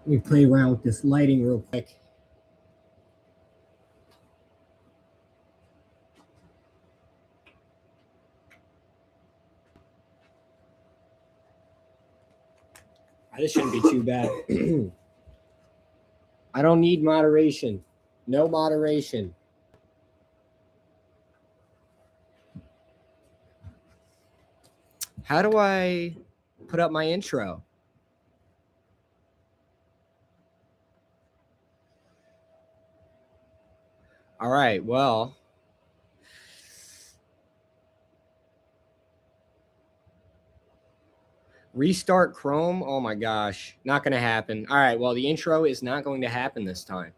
Let me play around with this lighting real quick. This shouldn't be too bad. I don't need moderation. No moderation. How do I put up my intro? All right, well. Restart Chrome? Oh my gosh. Not going to happen. All right, well, the intro is not going to happen this time.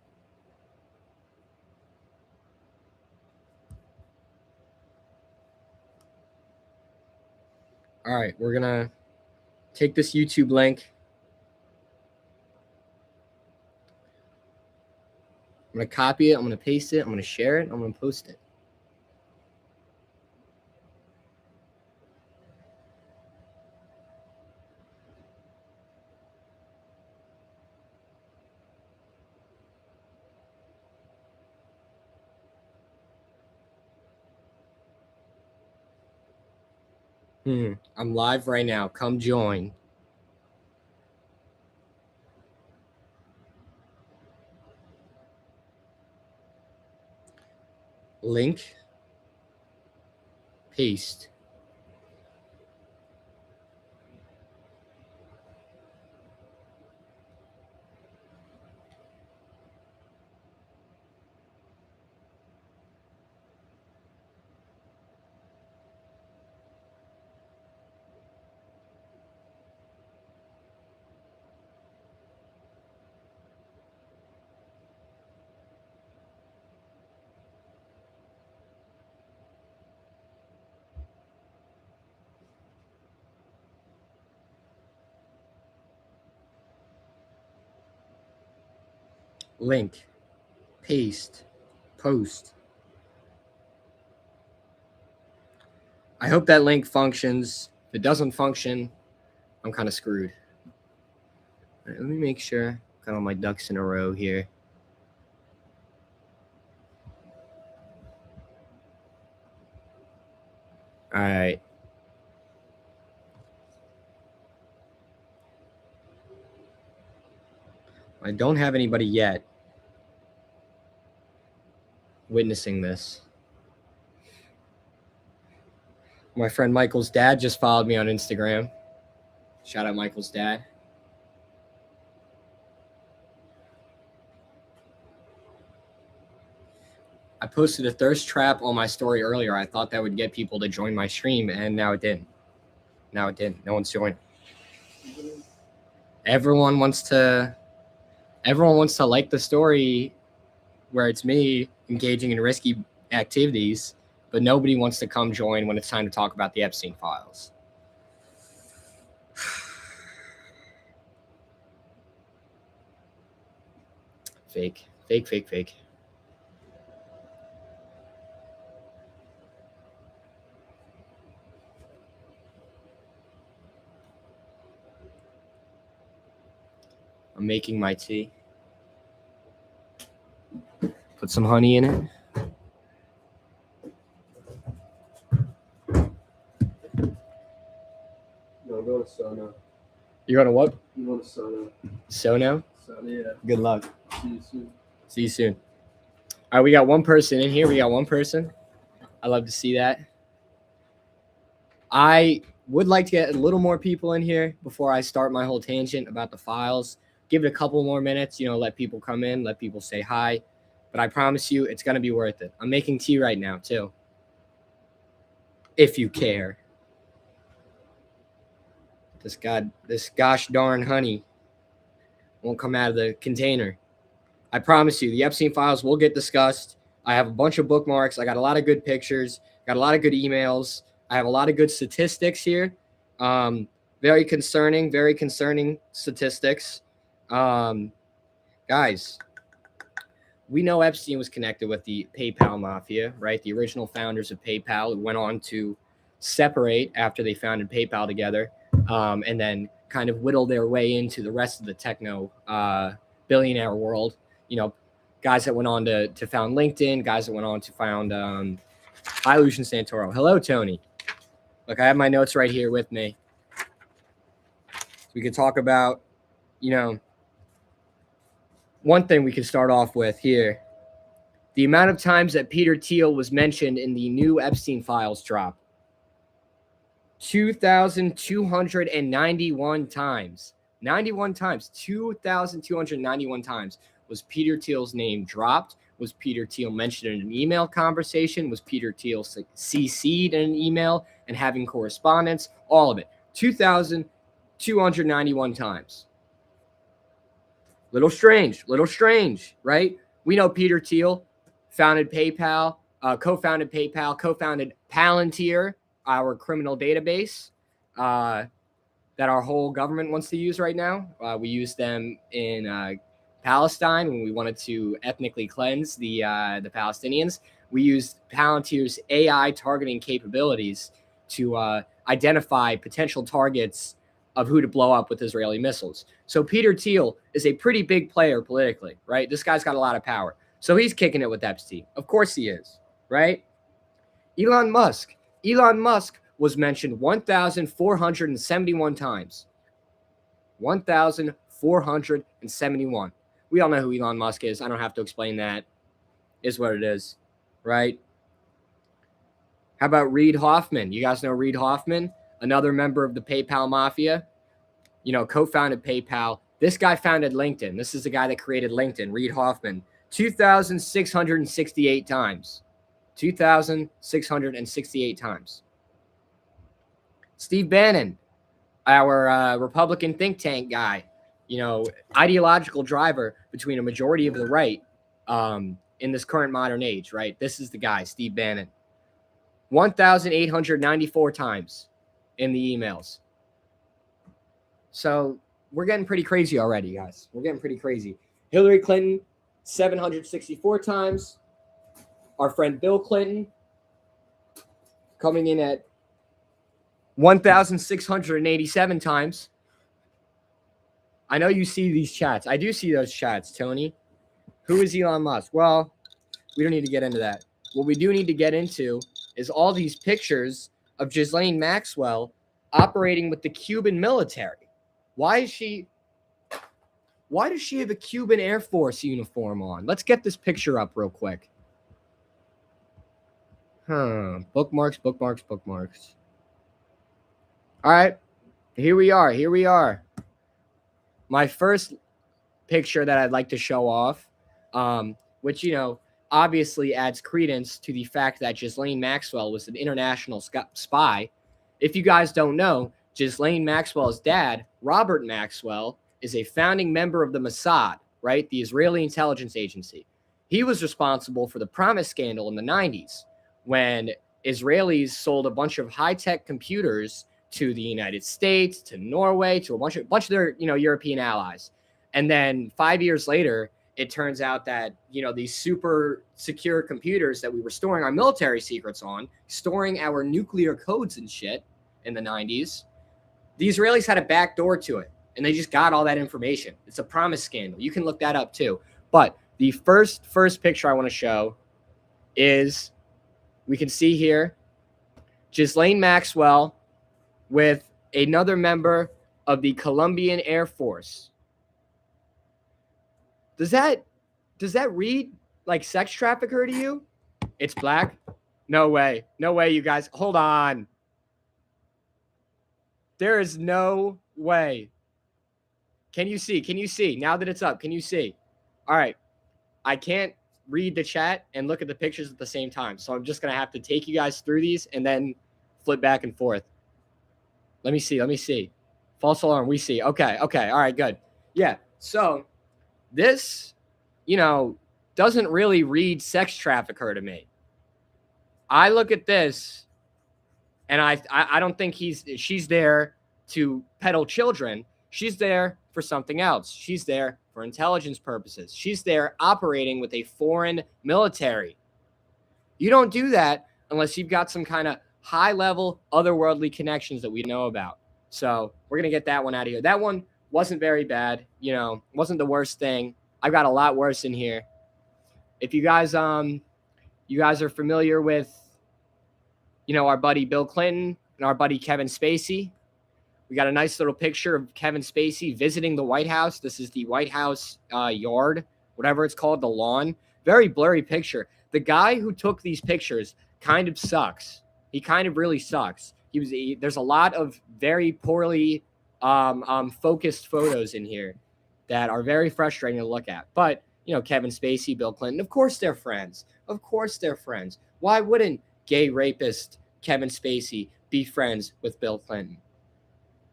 All right, we're going to take this YouTube link. I'm going to copy it. I'm going to paste it. I'm going to share it. I'm going to post it. I'm live right now. Come join. Link. Paste. Link. Paste. Post. I hope that link functions. If it doesn't function, I'm kind of screwed. All right, let me make sure. Got all my ducks in a row here. All right. I don't have anybody yet witnessing this. My friend Michael's dad just followed me on Instagram. Shout out Michael's dad. I posted a thirst trap on my story earlier. I thought that would get people to join my stream, and now it didn't. Now it didn't. No one's joined. Everyone wants to like the story where it's me engaging in risky activities, but nobody wants to come join when it's time to talk about the Epstein files. Fake. I'm making my tea. Put some honey in it. No, go to Sono. You're going to what? You go to Sono. Sono? Sono, yeah. Good luck. See you soon. All right, we got one person in here. I love to see that. I would like to get a little more people in here before I start my whole tangent about the files. Give it a couple more minutes, let people come in, let people say hi. But I promise you, it's going to be worth it. I'm making tea right now, too. If you care. This gosh darn honey won't come out of the container. I promise you, the Epstein files will get discussed. I have a bunch of bookmarks. I got a lot of good pictures. Got a lot of good emails. I have a lot of good statistics here. Very concerning statistics. Guys, we know Epstein was connected with the PayPal mafia, right? The original founders of PayPal went on to separate after they founded PayPal together, and then kind of whittle their way into the rest of the techno billionaire world. You know, guys that went on to found LinkedIn, guys that went on to found hi, Lucian Santoro. Hello, Tony. Look, I have my notes right here with me. So we could talk about, you know, one thing we could start off with here. The amount of times that Peter Thiel was mentioned in the new Epstein files drop. 2,291 times. 91 times. 2,291 times was Peter Thiel's name dropped. Was Peter Thiel mentioned in an email conversation? Was Peter Thiel CC'd in an email and having correspondence? All of it. 2,291 times. Little strange, right? We know Peter Thiel founded PayPal, co-founded PayPal, co-founded Palantir, our criminal database that our whole government wants to use right now. We use them in Palestine when we wanted to ethnically cleanse the Palestinians. We used Palantir's AI targeting capabilities to identify potential targets of who to blow up with Israeli missiles. So Peter Thiel is a pretty big player politically, right? This guy's got a lot of power. So he's kicking it with Epstein. Of course he is, right? Elon Musk was mentioned 1,471 times. 1,471. We all know who Elon Musk is. I don't have to explain that. Is what it is, right? How about Reid Hoffman? You guys know Reid Hoffman? Another member of the PayPal mafia, you know, co-founded PayPal. This guy founded LinkedIn. This is the guy that created LinkedIn, Reid Hoffman. 2,668 times. 2,668 times. Steve Bannon, our Republican think tank guy, you know, ideological driver between a majority of the right in this current modern age, right? This is the guy, Steve Bannon. 1,894 times in the emails. So we're getting pretty crazy already, guys. We're getting pretty crazy. Hillary Clinton, 764 times. Our friend Bill Clinton coming in at 1,687 times. I know you see these chats. I do see those chats, Tony. Who is Elon Musk? Well, we don't need to get into that. What we do need to get into is all these pictures of Ghislaine Maxwell operating with the Cuban military. Why does she have a Cuban Air Force uniform on? Let's get this picture up real quick. Bookmarks. All right. Here we are. My first picture that I'd like to show off, which, you know, obviously adds credence to the fact that Ghislaine Maxwell was an international spy. If you guys don't know, Ghislaine Maxwell's dad, Robert Maxwell, is a founding member of the Mossad, right? The Israeli intelligence agency. He was responsible for the Promise scandal in the 90s when Israelis sold a bunch of high-tech computers to the United States, to Norway, to a bunch of their, you know, European allies. And then 5 years later, it turns out that, you know, these super secure computers that we were storing our military secrets on, storing our nuclear codes and shit in the 90s, the Israelis had a back door to it, and they just got all that information. It's a Promise scandal. You can look that up too. But the first picture I want to show is, we can see here, Ghislaine Maxwell with another member of the Colombian Air Force. Does that read like sex trafficker to you? It's black? No way, you guys. Hold on. There is no way. Can you see? Now that it's up, can you see? All right. I can't read the chat and look at the pictures at the same time. So I'm just going to have to take you guys through these and then flip back and forth. Let me see. False alarm, we see. Okay. All right, good. Yeah, so this, you know, doesn't really read sex trafficker to me. I look at this, and I don't think she's there to peddle children. She's there for something else. She's there for intelligence purposes. She's there operating with a foreign military. You don't do that unless you've got some kind of high-level otherworldly connections that we know about. So we're going to get that one out of here. That one wasn't very bad. Wasn't the worst thing. I've got a lot worse in here. If you guys are familiar with, our buddy Bill Clinton and our buddy Kevin Spacey, we got a nice little picture of Kevin Spacey visiting the White House. This is the White House yard, whatever it's called, the lawn. Very blurry picture. The guy who took these pictures kind of sucks. He kind of really sucks. There's a lot of very poorly focused photos in here that are very frustrating to look at. But, Kevin Spacey, Bill Clinton, of course they're friends. Of course they're friends. Why wouldn't gay rapist Kevin Spacey be friends with Bill Clinton?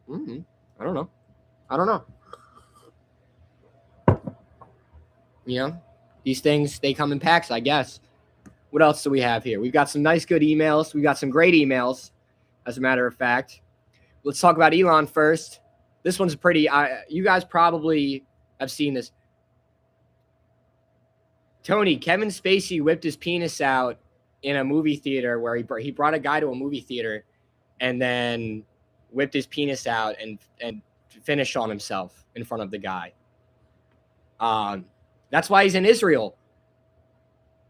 I don't know. These things, they come in packs, I guess. What else do we have here? We've got some nice, good emails. We got some great emails, as a matter of fact. Let's talk about Elon first. This one's pretty, you guys probably have seen this. Tony, Kevin Spacey whipped his penis out in a movie theater where he brought a guy to a movie theater and then whipped his penis out and finished on himself in front of the guy. That's why he's in Israel.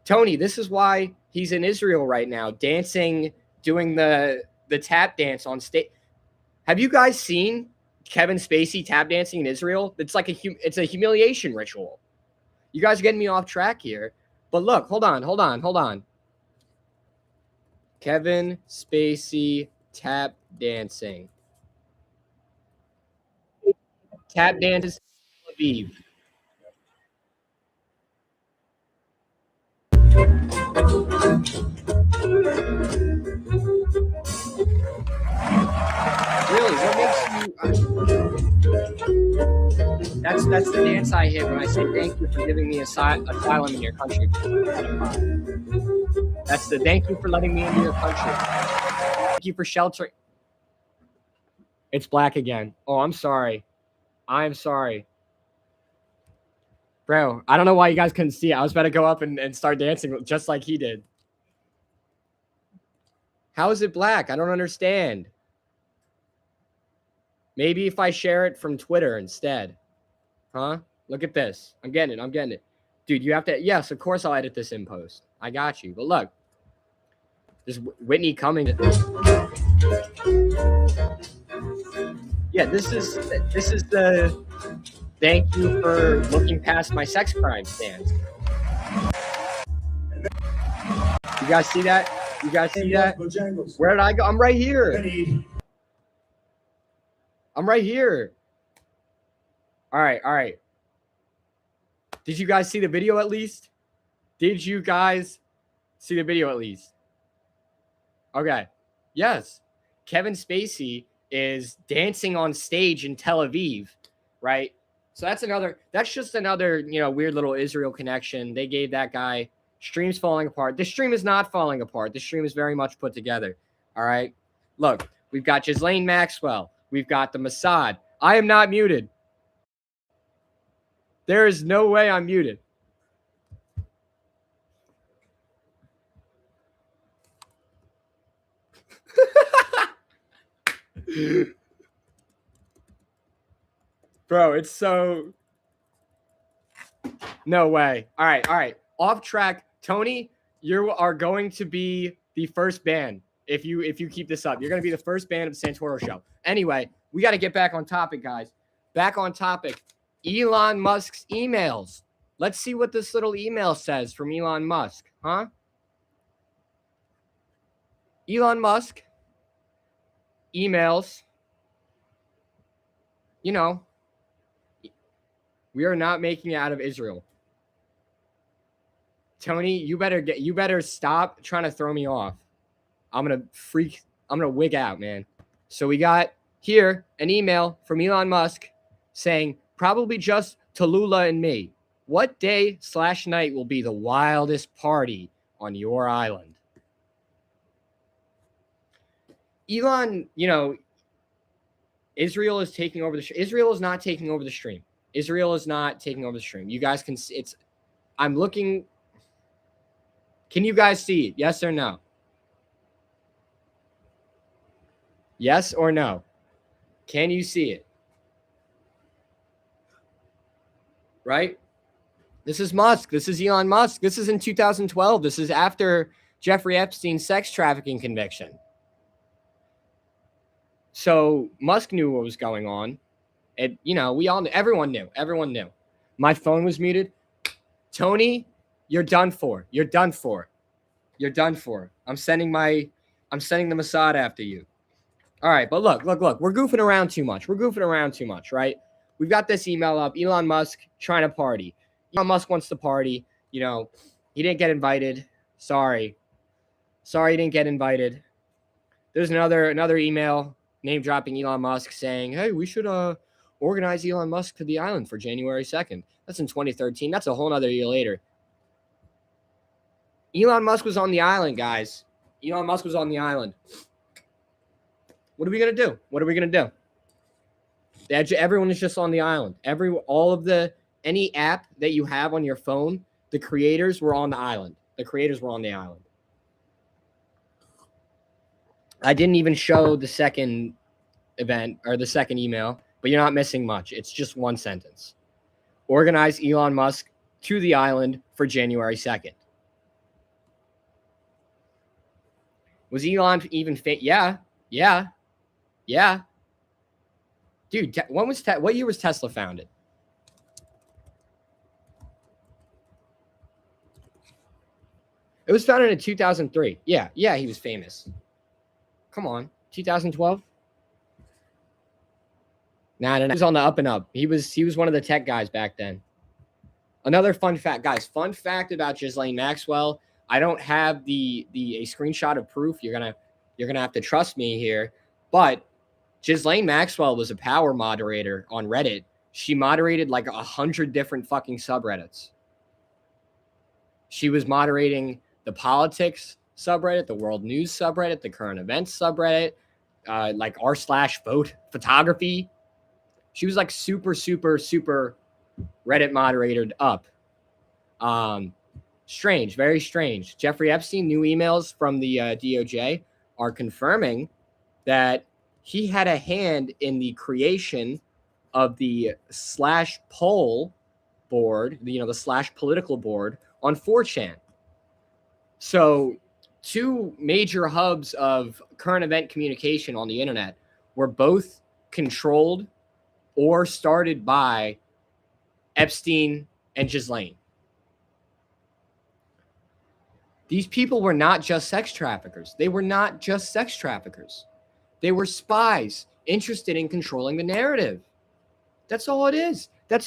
Tony, this is why he's in Israel right now, dancing, doing the tap dance on stage. Have you guys seen Kevin Spacey tap dancing in Israel? It's like it's a humiliation ritual. You guys are getting me off track here. But look, hold on. Kevin Spacey tap dancing. Tap dances in Tel Aviv. Really? What makes you? That's the dance I hit when I say thank you for giving me asylum in your country. That's the thank you for letting me into your country. Thank you for sheltering. It's black again. Oh, I'm sorry. Bro, I don't know why you guys couldn't see it. I was about to go up and start dancing just like he did. How is it black? I don't understand. Maybe if I share it from Twitter instead. Huh? Look at this. I'm getting it. Dude, you have to... Yes, of course I'll edit this in post. I got you. But look. There's Whitney Cummings. Yeah, this is the... Thank you for looking past my sex crime stance. You guys see that? Where did I go? I'm right here. All right. Did you guys see the video at least? Okay. Yes. Kevin Spacey is dancing on stage in Tel Aviv, right? So that's just another, weird little Israel connection. They gave that guy. Stream's falling apart. The stream is not falling apart. The stream is very much put together. All right. Look, we've got Ghislaine Maxwell. We've got the Mossad. I am not muted. There is no way I'm muted. Bro, it's so... No way. All right. Off track. Tony, you are going to be the first ban if you keep this up. You're going to be the first ban of the Santoro show. Anyway, we got to get back on topic, guys. Back on topic. Elon Musk's emails. Let's see what this little email says from Elon Musk, huh? Elon Musk emails. We are not making it out of Israel. Tony, you better stop trying to throw me off. I'm going to wig out, man. So we got here an email from Elon Musk saying, probably just Tallulah and me. What day/night will be the wildest party on your island? Elon, Israel is taking over Israel is not taking over the stream. You guys can see I'm looking. Can you guys see it? Yes or no? Yes or no? Can you see it? Right? This is Musk. This is Elon Musk. This is in 2012. This is after Jeffrey Epstein's sex trafficking conviction. So Musk knew what was going on. We all knew. Everyone knew. Everyone knew. My phone was muted. Tony, you're done for. You're done for. You're done for. I'm sending the Mossad after you. All right, but look. We're goofing around too much. Right? We've got this email up. Elon Musk trying to party. Elon Musk wants to party. He didn't get invited. Sorry, he didn't get invited. There's another email name dropping Elon Musk saying, hey, we should organize Elon Musk to the island for January 2nd. That's in 2013. That's a whole nother year later. Elon Musk was on the island, guys. Elon Musk was on the island. What are we going to do? Everyone is just on the island. Any app that you have on your phone, the creators were on the island. I didn't even show the second event or the second email, but you're not missing much. It's just one sentence. Organize Elon Musk to the island for January 2nd. Was Elon even Yeah. Dude, what year was Tesla founded? It was founded in 2003. Yeah, he was famous. Come on, 2012? Nah. He was on the up and up. He was one of the tech guys back then. Another fun fact, guys. Fun fact about Ghislaine Maxwell. I don't have a screenshot of proof. You're gonna have to trust me here. But Ghislaine Maxwell was a power moderator on Reddit. She moderated like 100 different fucking subreddits. She was moderating the politics subreddit, the world news subreddit, the current events subreddit, like r/vote photography. She was like super Reddit moderated up. Strange, very strange. Jeffrey Epstein, new emails from the DOJ are confirming that he had a hand in the creation of the /poll board, the /political board on 4chan. So two major hubs of current event communication on the internet were both controlled or started by Epstein and Ghislaine. These people were not just sex traffickers. They were spies interested in controlling the narrative. That's all it is. That,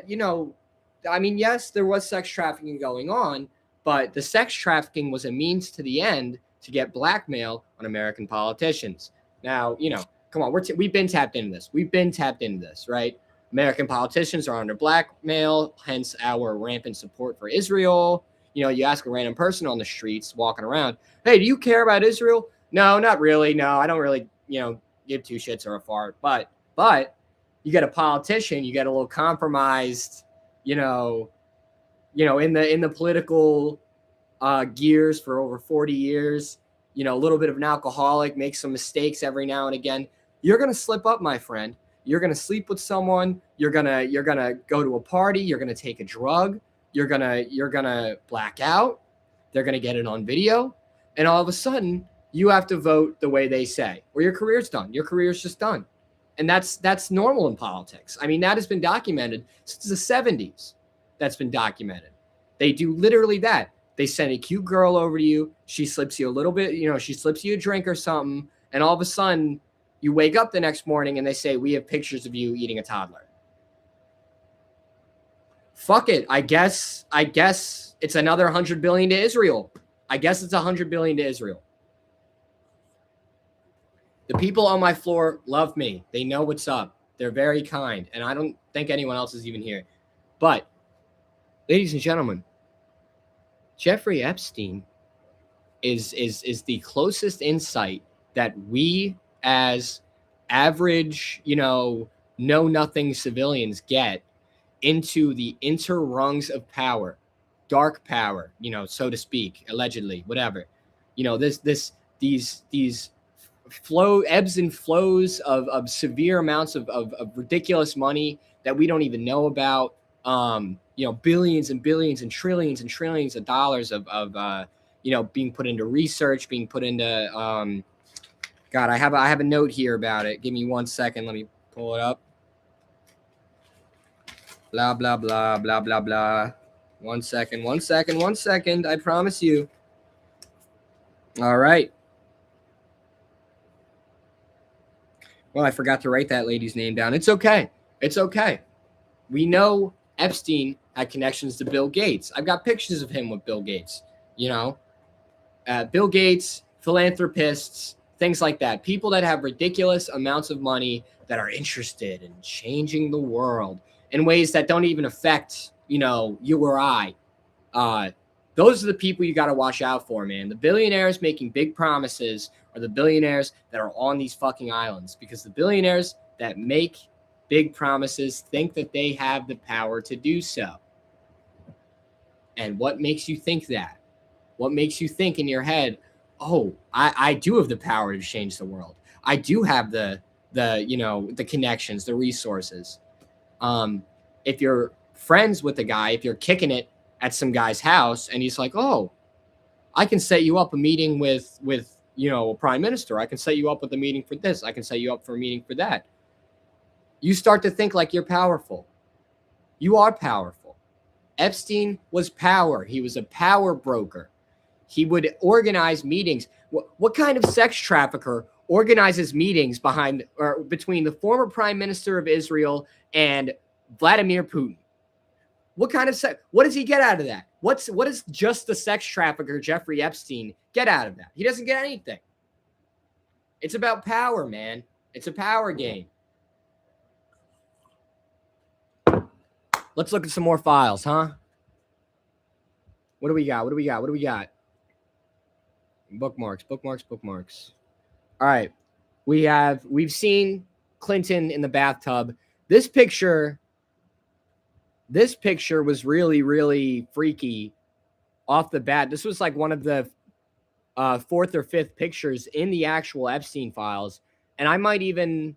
yes, there was sex trafficking going on, but the sex trafficking was a means to the end to get blackmail on American politicians. Now, come on, we've been tapped into this. Right? American politicians are under blackmail, hence our rampant support for Israel. You ask a random person on the streets walking around, hey, do you care about Israel? No, not really. No, I don't really, give two shits or a fart. But you get a politician, you get a little compromised, in the political gears for over 40 years, a little bit of an alcoholic, make some mistakes every now and again. You're going to slip up, my friend. You're going to sleep with someone. You're going to go to a party. You're going to take a drug. You're going to black out. They're going to get it on video. And all of a sudden, you have to vote the way they say, or your career's done. Your career's just done. And that's normal in politics. I mean, that has been documented since the 70s. That's been documented. They do literally that. They send a cute girl over to you. She slips you a little bit, she slips you a drink or something. And all of a sudden, you wake up the next morning and they say, we have pictures of you eating a toddler. Fuck it. I guess it's another 100 billion to Israel. I guess it's 100 billion to Israel. The people on my floor love me. They know what's up. They're very kind. And I don't think anyone else is even here. But, ladies and gentlemen, Jeffrey Epstein is the closest insight that we as average, know-nothing civilians get into the interrungs of power, dark power, so to speak, allegedly, whatever. These ebbs and flows of severe amounts of ridiculous money that we don't even know about. Billions and billions and trillions of dollars of being put into research, being put into God, I have a note here about it. Give me 1 second. Let me pull it up. Blah blah blah blah blah blah. 1 second. I promise you. All right. Well, I forgot to write that lady's name down. It's okay. We know Epstein had connections to Bill Gates. I've got pictures of him with Bill Gates. Bill Gates, philanthropists, things like that. People that have ridiculous amounts of money that are interested in changing the world in ways that don't even affect, you or I. Those are the people you got to watch out for, man. The billionaires making big promises are the billionaires that are on these fucking islands, because the billionaires that make big promises think that they have the power to do so. And what makes you think that? What makes you think in your head, oh, I do have the power to change the world. I do have the connections, the resources. If you're friends with a guy, if you're kicking it at some guy's house and he's like, oh, I can set you up a meeting with a prime minister. I can set you up with a meeting for this. I can set you up for a meeting for that. You start to think like you're powerful. You are powerful. Epstein was power. He was a power broker. He would organize meetings. What kind of sex trafficker organizes meetings between the former prime minister of Israel and Vladimir Putin? What does he get out of that? What does just the sex trafficker Jeffrey Epstein get out of that? He doesn't get anything. It's about power, man. It's a power game. Let's look at some more files, huh? What do we got? Bookmarks. All right. We've seen Clinton in the bathtub. This picture was really, really freaky off the bat. This was like one of the fourth or fifth pictures in the actual Epstein files. And I might even,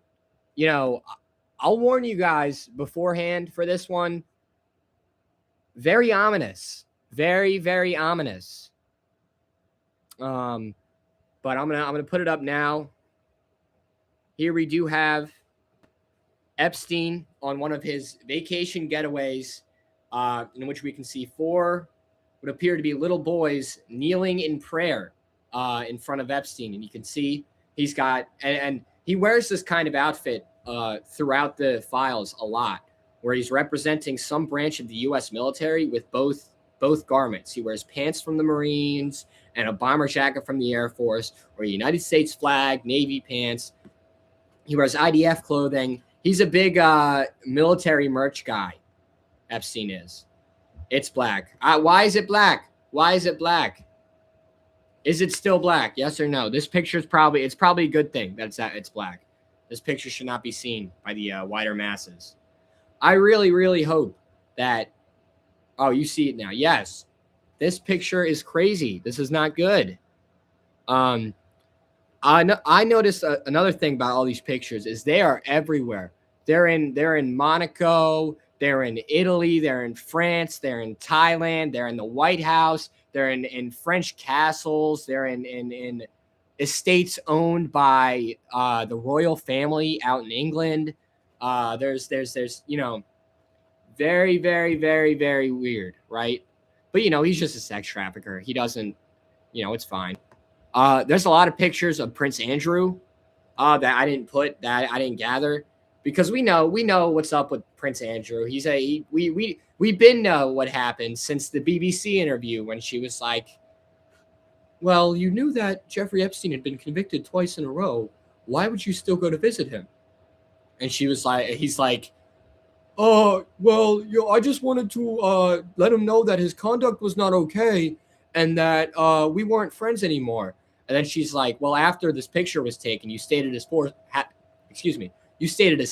I'll warn you guys beforehand for this one. Very ominous. Very, very ominous. But I'm gonna put it up now. Here we do have Epstein on one of his vacation getaways, in which we can see 4 what appear to be little boys kneeling in prayer in front of Epstein. And you can see he's got, and he wears this kind of outfit throughout the files a lot, where he's representing some branch of the U.S. military with both garments. He wears pants from the Marines and a bomber jacket from the Air Force, or a United States flag, Navy pants. He wears IDF clothing. He's a big military merch guy, Epstein is. It's black. Why is it black? Is it still black? Yes or no? This picture is probably a good thing that it's black. This picture should not be seen by the wider masses. I really, really hope that, oh, you see it now. Yes, this picture is crazy. This is not good. I noticed another thing about all these pictures is they are everywhere. They're in Monaco, they're in Italy, they're in France, they're in Thailand, they're in the White House, they're in French castles, they're in estates owned by the royal family out in England. There's very, very, very, very weird, right? But he's just a sex trafficker. He doesn't, it's fine. There's a lot of pictures of Prince Andrew that I didn't gather, because we know what's up with Prince Andrew. We've been know what happened since the BBC interview when she was like, well, you knew that Jeffrey Epstein had been convicted twice in a row. Why would you still go to visit him? And he's like, well, I just wanted to let him know that his conduct was not okay and that we weren't friends anymore. And then she's like, well, after this picture was taken, you stayed at his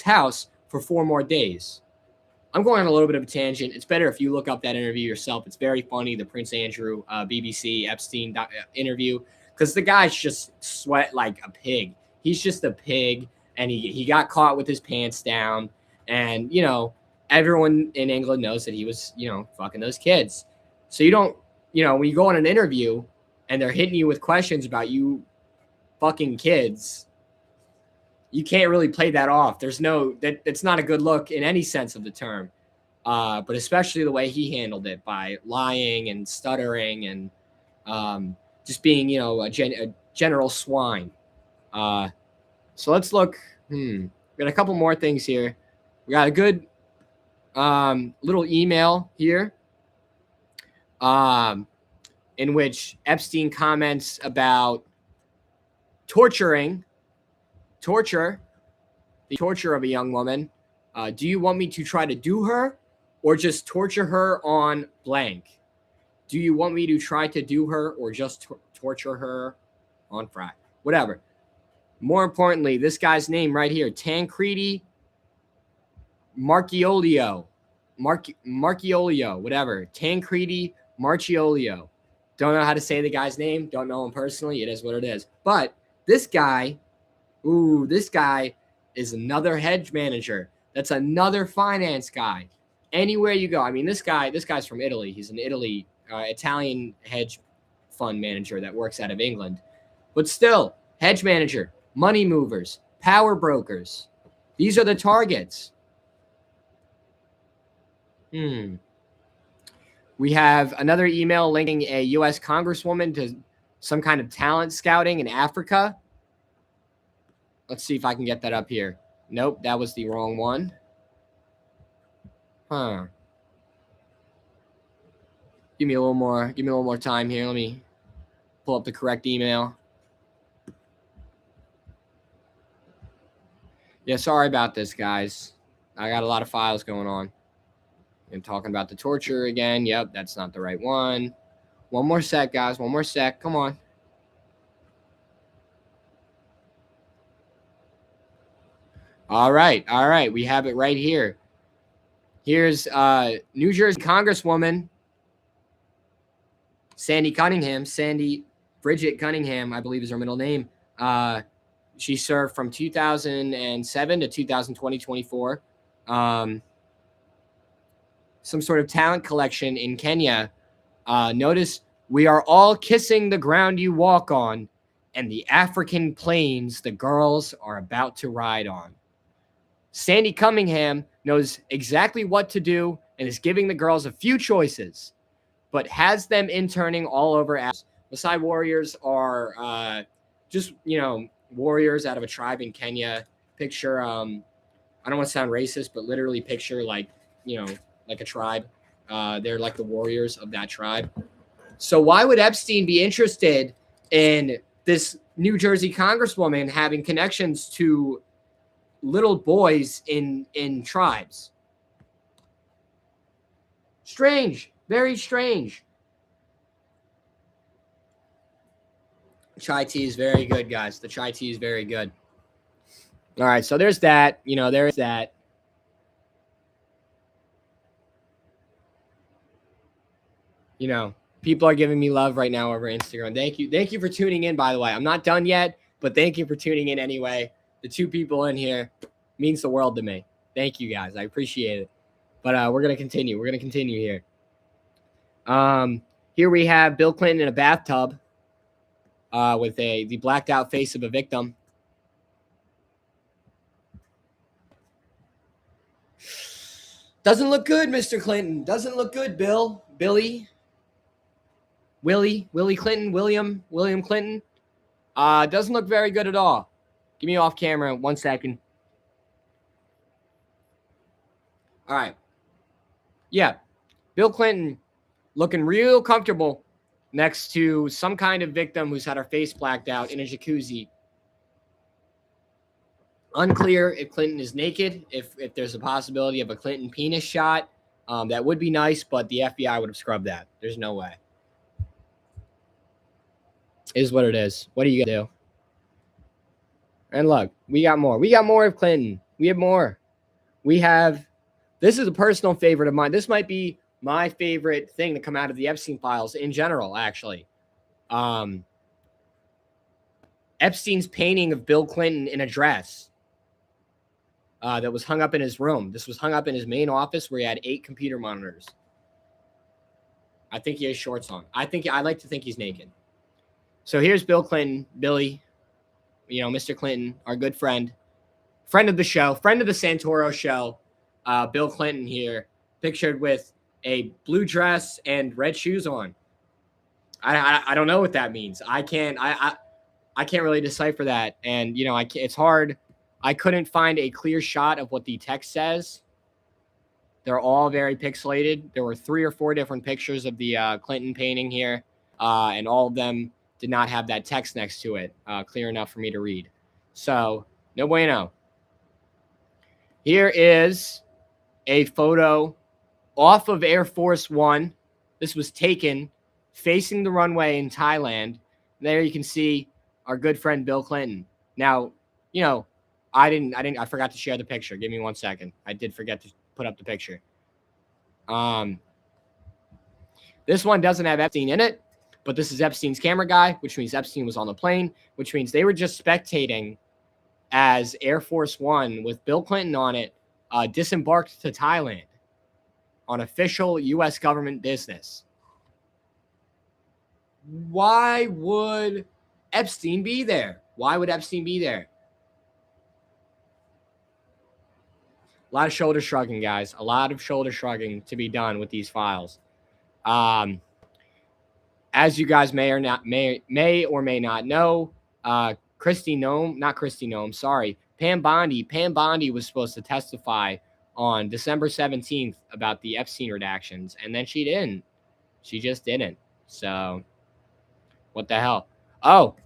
house for 4 more days. I'm going on a little bit of a tangent. It's better if you look up that interview yourself. It's very funny, the Prince Andrew BBC Epstein interview, because the guy's just sweat like a pig. He's just a pig, and he got caught with his pants down. And, everyone in England knows that he was, fucking those kids. So you don't, when you go on an interview and they're hitting you with questions about you fucking kids, you can't really play that off. It's not a good look in any sense of the term. But especially the way he handled it by lying and stuttering and just being, a general swine. So let's look. We got a couple more things here. We got a good little email here in which Epstein comments about torture, the torture of a young woman. Do you want me to try to do her or just torture her on blank? Do you want me to try to do her or just torture her on fry? Whatever. More importantly, this guy's name right here, Tancredi Marchiolio, whatever. Tancredi Marchiolio. Don't know how to say the guy's name. Don't know him personally. It is what it is. But this guy is another hedge manager. That's another finance guy. Anywhere you go. I mean, this guy's from Italy. He's an Italian hedge fund manager that works out of England. But still, hedge manager, money movers, power brokers. These are the targets. We have another email linking a U.S. Congresswoman to some kind of talent scouting in Africa. Let's see if I can get that up here. Nope, that was the wrong one. Give me a little more time here. Let me pull up the correct email. Yeah, sorry about this, guys. I got a lot of files going on. I'm talking about the torture again. Yep, that's not the right one. One more sec, guys. One more sec. Come on. All right. We have it right here. Here's New Jersey Congresswoman Sandy Bridget Cunningham, I believe is her middle name. She served from 2007 to 2024. Some sort of talent collection in Kenya. Notice, we are all kissing the ground you walk on and the African plains the girls are about to ride on. Sandy Cunningham knows exactly what to do and is giving the girls a few choices, but has them interning all over. Maasai warriors are just, warriors out of a tribe in Kenya. Picture, I don't want to sound racist, but literally picture like a tribe. They're like the warriors of that tribe. So why would Epstein be interested in this New Jersey Congresswoman having connections to little boys in tribes? Strange. Very strange. Chai tea is very good, guys. The chai tea is very good. All right, so there's that. There is that. People are giving me love right now over Instagram. Thank you. Thank you for tuning in, by the way. I'm not done yet, but thank you for tuning in anyway. The two people in here means the world to me. Thank you, guys. I appreciate it. But we're going to continue. We're going to continue here. Here we have Bill Clinton in a bathtub with the blacked out face of a victim. Doesn't look good, Mr. Clinton. Doesn't look good, Willie Clinton, William Clinton. Doesn't look very good at all. Give me off camera 1 second. All right. Yeah. Bill Clinton looking real comfortable next to some kind of victim who's had her face blacked out in a jacuzzi. Unclear if Clinton is naked, if there's a possibility of a Clinton penis shot. That would be nice, but the FBI would have scrubbed that. There's no way. It is what it is. What are you going to do? And look, we got more. We got more of Clinton. We have more. This is a personal favorite of mine. This might be my favorite thing to come out of the Epstein files in general, actually. Epstein's painting of Bill Clinton in a dress that was hung up in his room. This was hung up in his main office where he had 8 computer monitors. I think he has shorts on. I like to think he's naked. So here's Bill Clinton, Billy, Mr. Clinton, our good friend of the show, friend of the Santoro show, Bill Clinton here, pictured with a blue dress and red shoes on. I don't know what that means. I can't really decipher that, and it's hard. I couldn't find a clear shot of what the text says. They're all very pixelated. There were 3 or 4 different pictures of the Clinton painting here, and all of them did not have that text next to it clear enough for me to read. So, no bueno. Here is a photo off of Air Force One. This was taken facing the runway in Thailand. There you can see our good friend Bill Clinton. Now, I forgot to share the picture. Give me 1 second. I did forget to put up the picture. This one doesn't have Epstein in it, but this is Epstein's camera guy, which means Epstein was on the plane, which means they were just spectating as Air Force One with Bill Clinton on it disembarked to Thailand on official U.S. government business. Why would Epstein be there? Why would Epstein be there? A lot of shoulder shrugging, guys. A lot of shoulder shrugging to be done with these files. As you guys may or may not know, Pam Bondi was supposed to testify on December 17th about the Epstein redactions, and then she didn't. She just didn't. So, what the hell? Oh,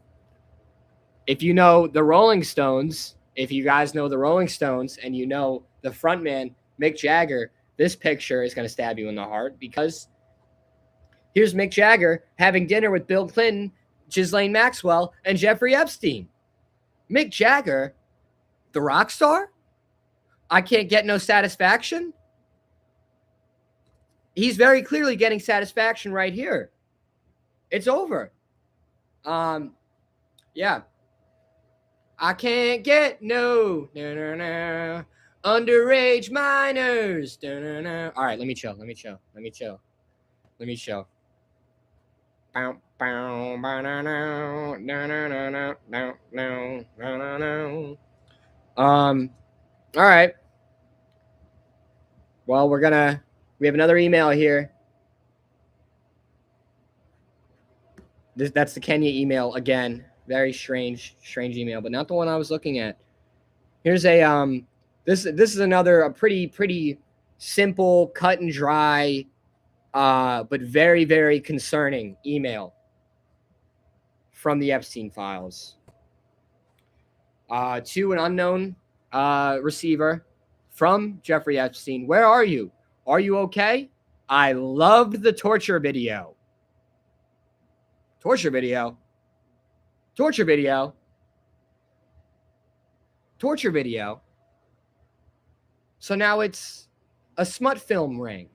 if you know the Rolling Stones, if you guys know the Rolling Stones and you know the frontman, Mick Jagger, this picture is going to stab you in the heart because here's Mick Jagger having dinner with Bill Clinton, Ghislaine Maxwell, and Jeffrey Epstein. Mick Jagger, the rock star? I can't get no satisfaction? He's very clearly getting satisfaction right here. It's over. Yeah. I can't get no underage minors. All right, let me chill. All right. Well, we have another email here. That's the Kenya email again. Very strange email, but not the one I was looking at. Here's a this is another pretty simple, cut and dry, but very, very concerning email from the Epstein files. To an unknown receiver from Jeffrey Epstein. Where are you? Are you okay? I loved the torture video. Torture video. So now it's a smut film ring.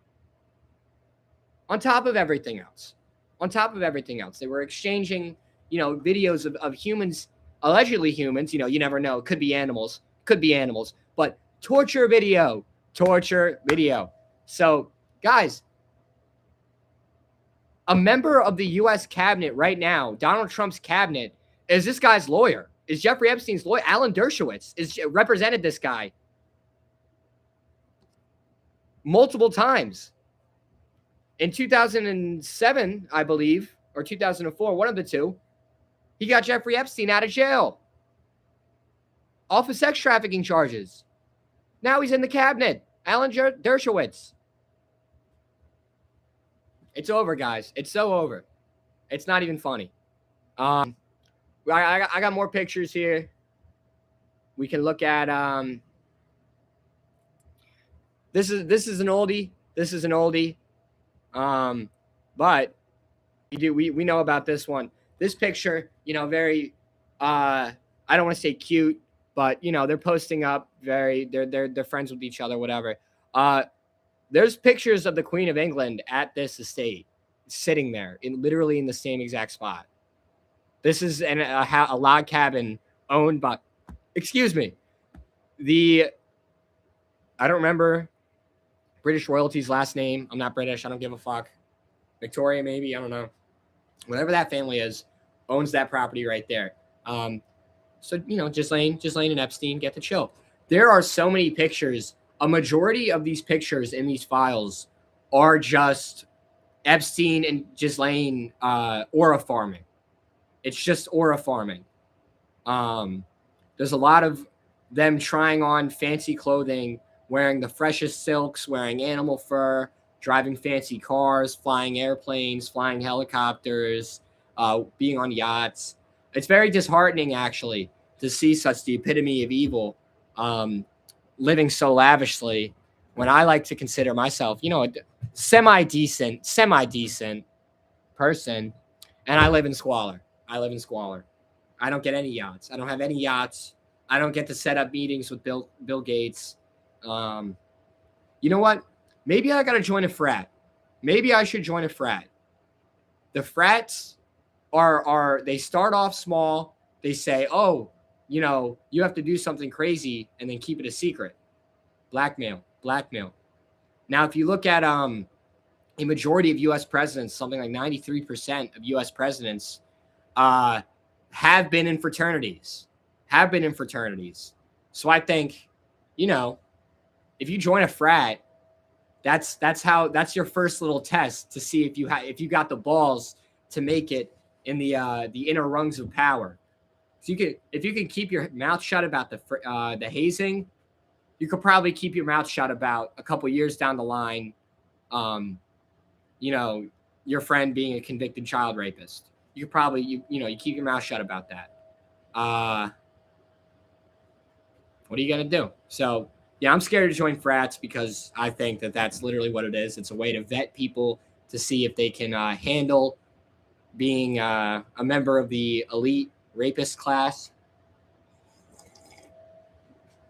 On top of everything else. They were exchanging, videos of humans, allegedly humans, you never know. Could be animals. But torture video. So, guys, a member of the U.S. cabinet right now, Donald Trump's cabinet, is this guy's lawyer. Is Jeffrey Epstein's lawyer. Alan Dershowitz represented this guy multiple times. In 2007, I believe, or 2004, one of the two, he got Jeffrey Epstein out of jail off of sex trafficking charges. Now he's in the cabinet. Alan Dershowitz. It's over, guys. It's so over. It's not even funny. I got more pictures here. We can look at this is an oldie. But we know about this one. This picture, very I don't want to say cute, but they're posting up they're friends with each other, whatever. There's pictures of the Queen of England at this estate, sitting there literally in the same exact spot. This is a log cabin owned by, excuse me, I don't remember British royalty's last name. I'm not British. I don't give a fuck. Victoria, maybe. I don't know. Whatever that family is, owns that property right there. So, Ghislaine and Epstein get to chill. There are so many pictures. A majority of these pictures in these files are just Epstein and Ghislaine aura farming. It's just aura farming. There's a lot of them trying on fancy clothing, wearing the freshest silks, wearing animal fur, driving fancy cars, flying airplanes, flying helicopters, being on yachts. It's very disheartening, actually, to see such the epitome of evil living so lavishly when I like to consider myself, a semi-decent person, and I live in squalor. I don't get any yachts. I don't have any yachts. I don't get to set up meetings with Bill Gates. You know what? Maybe I got to join a frat. Maybe I should join a frat. The frats they start off small. They say, oh, you have to do something crazy and then keep it a secret. Blackmail. Now, if you look at a majority of U.S. presidents, something like 93% of U.S. presidents have been in fraternities. So I think, if you join a frat, that's your first little test to see if you got the balls to make it in the inner rungs of power. So if you can keep your mouth shut about the hazing, you could probably keep your mouth shut about a couple years down the line, your friend being a convicted child rapist. You could probably you keep your mouth shut about that. What are you gonna do? So yeah, I'm scared to join frats because I think that that's literally what it is. It's a way to vet people to see if they can handle being a member of the elite rapist class.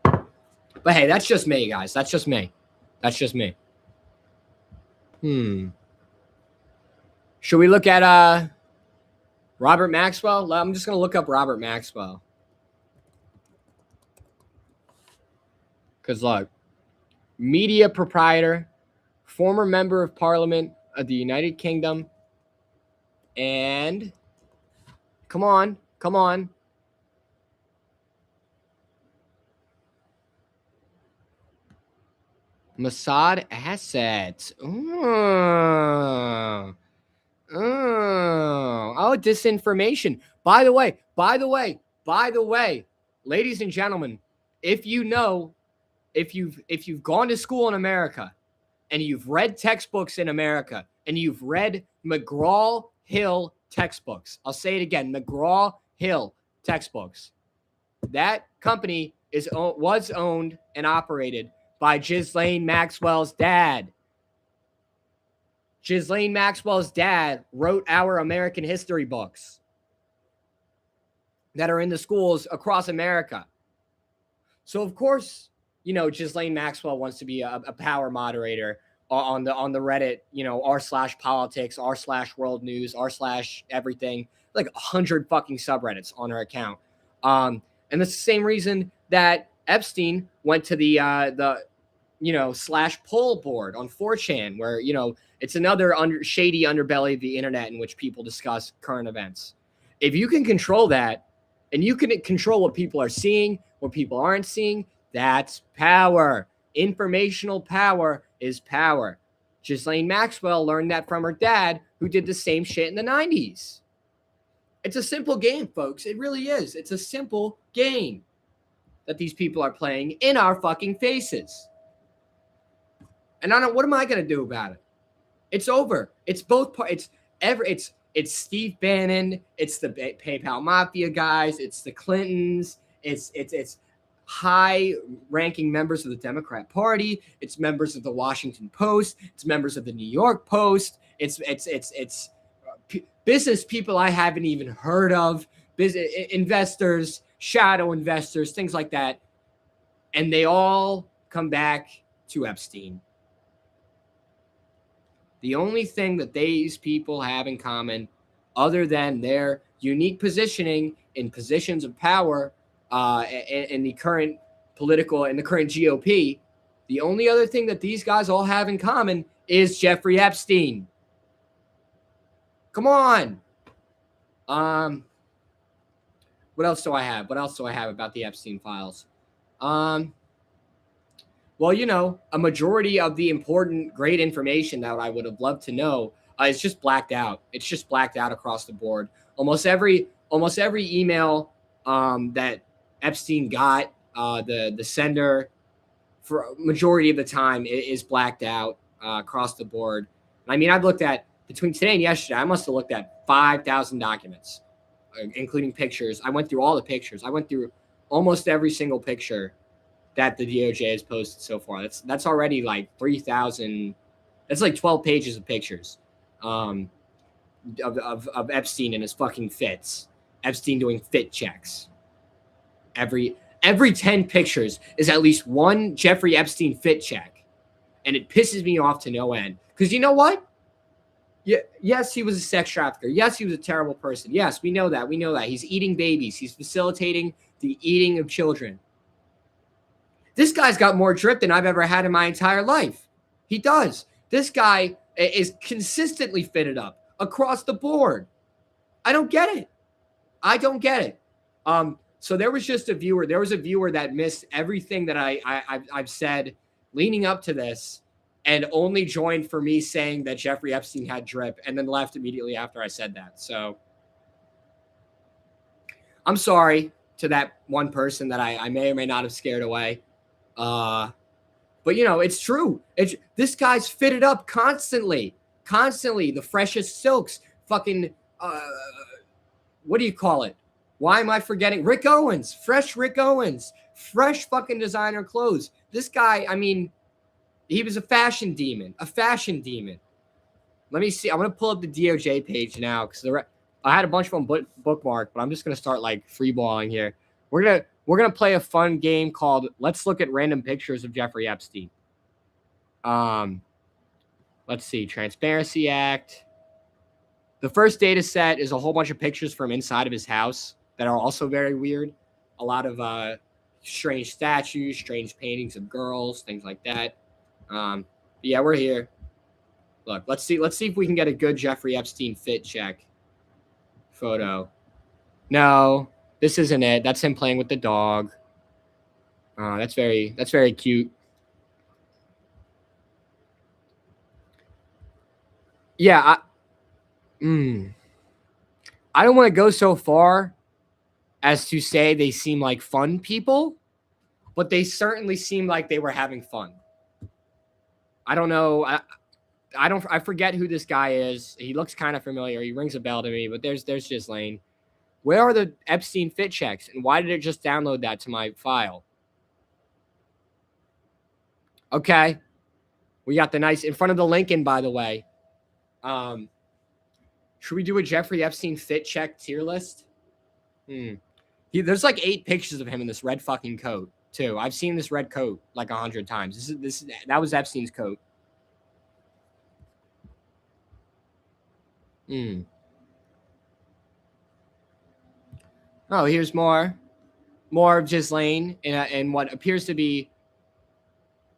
But hey, that's just me, guys. That's just me. Should we look at Robert Maxwell? I'm just going to look up Robert Maxwell. Because look, media proprietor, former member of parliament of the United Kingdom, and come on. Mossad assets. Oh, disinformation. By the way, ladies and gentlemen, if you've gone to school in America and you've read textbooks in America and you've read McGraw-Hill textbooks, I'll say it again, McGraw-Hill textbooks. That company was owned and operated by Ghislaine Maxwell's dad. Ghislaine Maxwell's dad wrote our American history books that are in the schools across America. So of course, Ghislaine Maxwell wants to be a power moderator on the Reddit, r/politics, r/world news, r/everything, like 100 fucking subreddits on her account. And that's the same reason that Epstein went to the /poll board on 4chan, where, it's another shady underbelly of the internet in which people discuss current events. If you can control that, and you can control what people are seeing, what people aren't seeing, that's power. Informational power is power. Ghislaine Maxwell learned that from her dad, who did the same shit in the 90s. It's a simple game, folks. It really is. It's a simple game that these people are playing in our fucking faces. And what am I going to do about it? It's over. It's both parts. It's Steve Bannon. It's the PayPal Mafia guys. It's the Clintons. It's high-ranking members of the Democrat Party. It's members of the Washington Post. It's members of the New York Post. It's business people I haven't even heard of. Business investors, shadow investors, things like that, and they all come back to Epstein. The only thing that these people have in common other than their unique positioning in positions of power in the current in the current GOP. The only other thing that these guys all have in common is Jeffrey Epstein. Come on. What else do I have? What else do I have about the Epstein files? Well, a majority of the important, great information that I would have loved to know is just blacked out. It's just blacked out across the board. Almost every email that Epstein got, the sender, for a majority of the time, is blacked out across the board. I mean, I've looked at, between today and yesterday, I must have looked at 5,000 documents, including pictures. I went through all the pictures. I went through almost every single picture that the DOJ has posted so far. That's already like 3,000. That's like 12 pages of pictures of Epstein and his fucking fits. Epstein doing fit checks. Every 10 pictures is at least one Jeffrey Epstein fit check. And it pisses me off to no end. Because you know what? Yeah, yes, he was a sex trafficker. Yes, he was a terrible person. Yes, we know that. We know that. He's eating babies. He's facilitating the eating of children. This guy's got more drip than I've ever had in my entire life. He does. This guy is consistently fitted up across the board. I don't get it. I don't get it. So there was just a viewer. There was a viewer that missed everything that I've said leading up to this, and only joined for me saying that Jeffrey Epstein had drip, and then left immediately after I said that. So I'm sorry to that one person that I may or may not have scared away. But it's true. This guy's fitted up constantly, the freshest silks, fucking, what do you call it? Why am I forgetting? Rick Owens, fresh fucking designer clothes. This guy, I mean, he was a fashion demon. Let me see. I'm going to pull up the DOJ page now, because I had a bunch of them bookmarked, but I'm just going to start like freeballing here. We're gonna play a fun game called Let's Look at Random Pictures of Jeffrey Epstein. Let's see, Transparency Act. The first data set is a whole bunch of pictures from inside of his house that are also very weird. A lot of strange statues, strange paintings of girls, things like that. Yeah, we're here. Look, let's see if we can get a good Jeffrey Epstein fit check photo. No. This isn't it. That's him playing with the dog. That's very cute. Yeah, I don't want to go so far as to say they seem like fun people, but they certainly seem like they were having fun. I don't know. I forget who this guy is. He looks kind of familiar. He rings a bell to me, but there's just Lane. Where are the Epstein fit checks, and why did it just download that to my file? Okay. We got the nice, in front of the Lincoln, by the way. Should we do a Jeffrey Epstein fit check tier list? There's like 8 pictures of him in this red fucking coat, too. I've seen this red coat like 100 times. That was Epstein's coat. Oh, here's more of Ghislaine in what appears to be,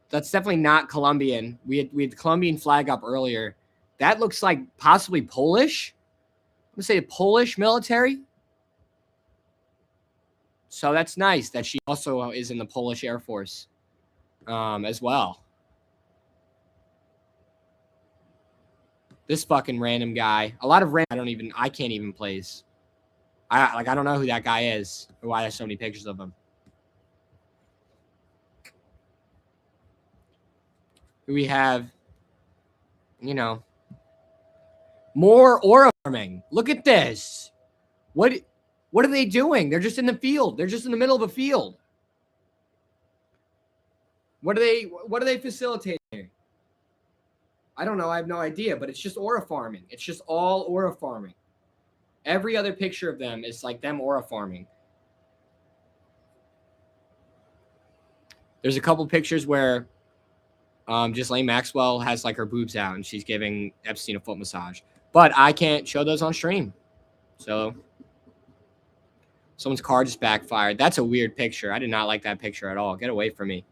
that's definitely not Colombian. We had the Colombian flag up earlier. That looks like possibly Polish. I'm gonna say Polish military. So that's nice that she also is in the Polish Air Force as well. This fucking random guy. A lot of random I can't even place. I don't know who that guy is or why there's so many pictures of him. We have, more aura farming. Look at this. What are they doing? They're just in the field. They're just in the middle of a field. What are they facilitating here? I don't know. I have no idea, but it's just aura farming. It's just all aura farming. Every other picture of them is like them aura farming. There's a couple pictures where Ghislaine Maxwell has like her boobs out and she's giving Epstein a foot massage. But I can't show those on stream. So someone's car just backfired. That's a weird picture. I did not like that picture at all. Get away from me.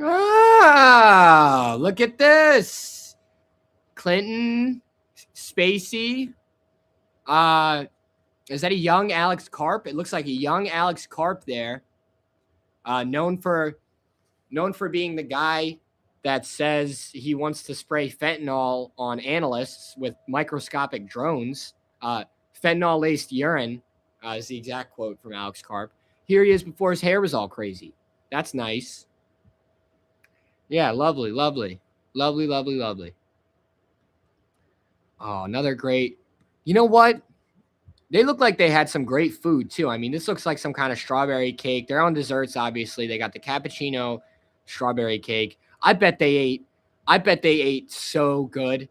Ah, look at this. Clinton, Spacey. Is that a young Alex Karp? It looks like a young Alex Karp there. Known for being the guy that says he wants to spray fentanyl on analysts with microscopic drones. Fentanyl-laced urine is the exact quote from Alex Karp. Here he is before his hair was all crazy. That's nice. Yeah, lovely, lovely. Lovely, lovely, lovely. Oh, another great. You know what? They look like they had some great food, too. I mean, this looks like some kind of strawberry cake. They're on desserts, obviously. They got the cappuccino strawberry cake. I bet they ate so good.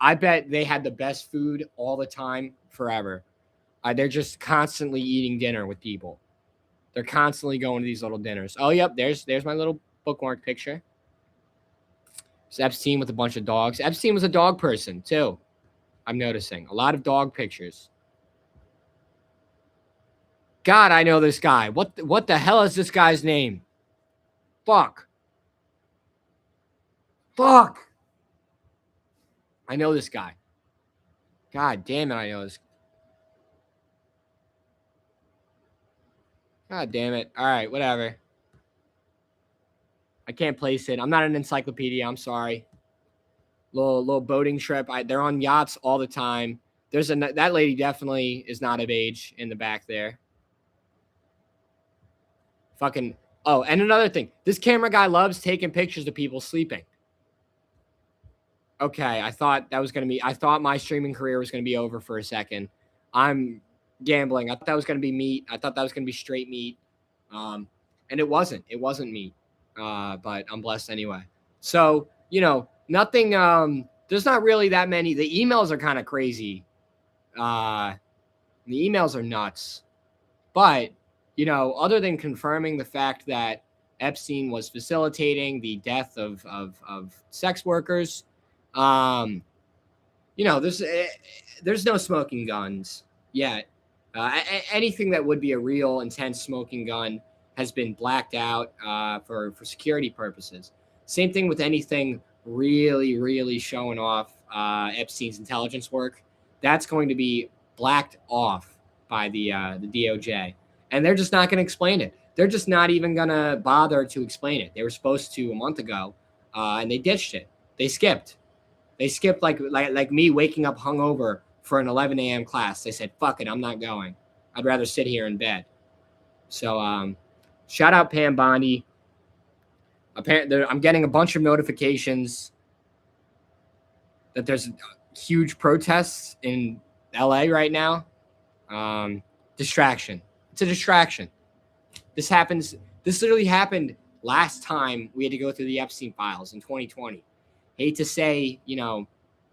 I bet they had the best food all the time, forever. They're just constantly eating dinner with people. They're constantly going to these little dinners. Oh, yep, there's my little bookmark picture. It's Epstein with a bunch of dogs. Epstein was a dog person, too. I'm noticing. A lot of dog pictures. God, I know this guy. What the hell is this guy's name? Fuck. I know this guy. God damn it, I know this. God damn it. All right, whatever. I can't place it. I'm not an encyclopedia. I'm sorry. Little boating trip. They're on yachts all the time. That lady definitely is not of age in the back there. Fucking. Oh, and another thing. This camera guy loves taking pictures of people sleeping. Okay, I thought my streaming career was going to be over for a second. I'm gambling. I thought that was going to be meat. I thought that was going to be straight meat. And it wasn't. It wasn't meat. But I'm blessed anyway. So, nothing. There's not really that many. The emails are kind of crazy. The emails are nuts. But, other than confirming the fact that Epstein was facilitating the death of sex workers, there's no smoking guns yet. Anything that would be a real intense smoking gun has been blacked out for security purposes. Same thing with anything really, really showing off Epstein's intelligence work. That's going to be blacked off by the DOJ. And they're just not going to explain it. They're just not even going to bother to explain it. They were supposed to a month ago, and they ditched it. They skipped. They skipped like me waking up hungover for an 11 a.m. class. They said, fuck it, I'm not going. I'd rather sit here in bed. So shout out Pam Bondi. Apparently, I'm getting a bunch of notifications that there's huge protests in LA right now. Distraction. It's a distraction. This literally happened last time we had to go through the Epstein files in 2020. Hate to say,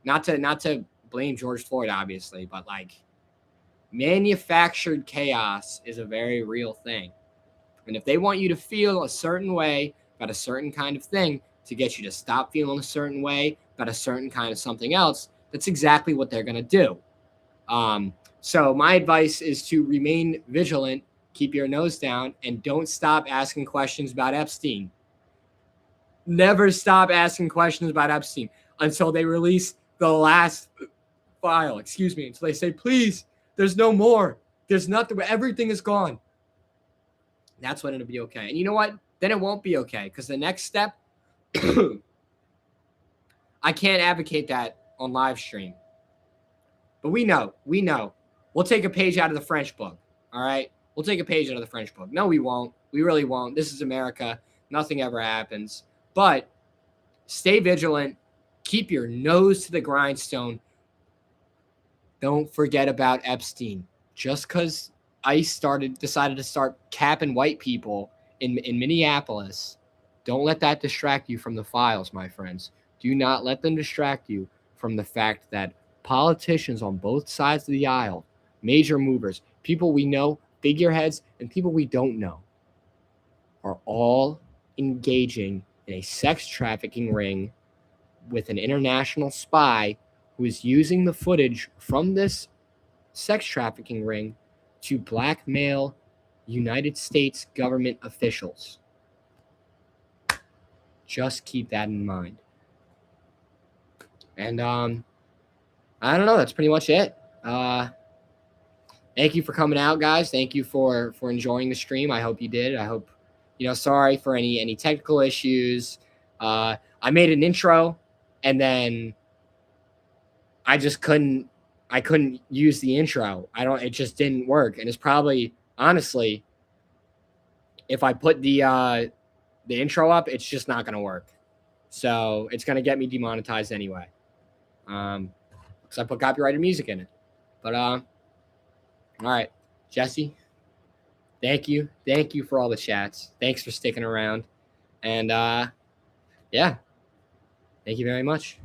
not to blame George Floyd, obviously, but manufactured chaos is a very real thing. And if they want you to feel a certain way about a certain kind of thing to get you to stop feeling a certain way about a certain kind of something else, that's exactly what they're going to do. So my advice is to remain vigilant, keep your nose down, and don't stop asking questions about Epstein. Never stop asking questions about Epstein until they release the last file. Until they say, please, there's no more. There's nothing. Everything is gone. That's when it'll be okay. And you know what? Then it won't be okay, because the next step, I can't advocate that on live stream. But we know. We'll take a page out of the French book, all right? We'll take a page out of the French book. No, we won't. We really won't. This is America. Nothing ever happens. But stay vigilant. Keep your nose to the grindstone. Don't forget about Epstein. Just because ICE decided to start capping white people in Minneapolis, don't let that distract you from the files, my friends. Do not let them distract you from the fact that politicians on both sides of the aisle, major movers, people we know, figureheads, and people we don't know, are all engaging in a sex trafficking ring with an international spy who is using the footage from this sex trafficking ring to blackmail United States government officials. Just keep that in mind. And I don't know. That's pretty much it. Thank you for coming out, guys. Thank you for enjoying the stream. I hope you did. I hope, sorry for any technical issues. I made an intro and then I just couldn't use the intro. It just didn't work. And it's probably, honestly, if I put the intro up, it's just not going to work. So it's going to get me demonetized anyway. Because I put copyrighted music in it. But, all right, Jesse, thank you. Thank you for all the chats. Thanks for sticking around. And, yeah, thank you very much.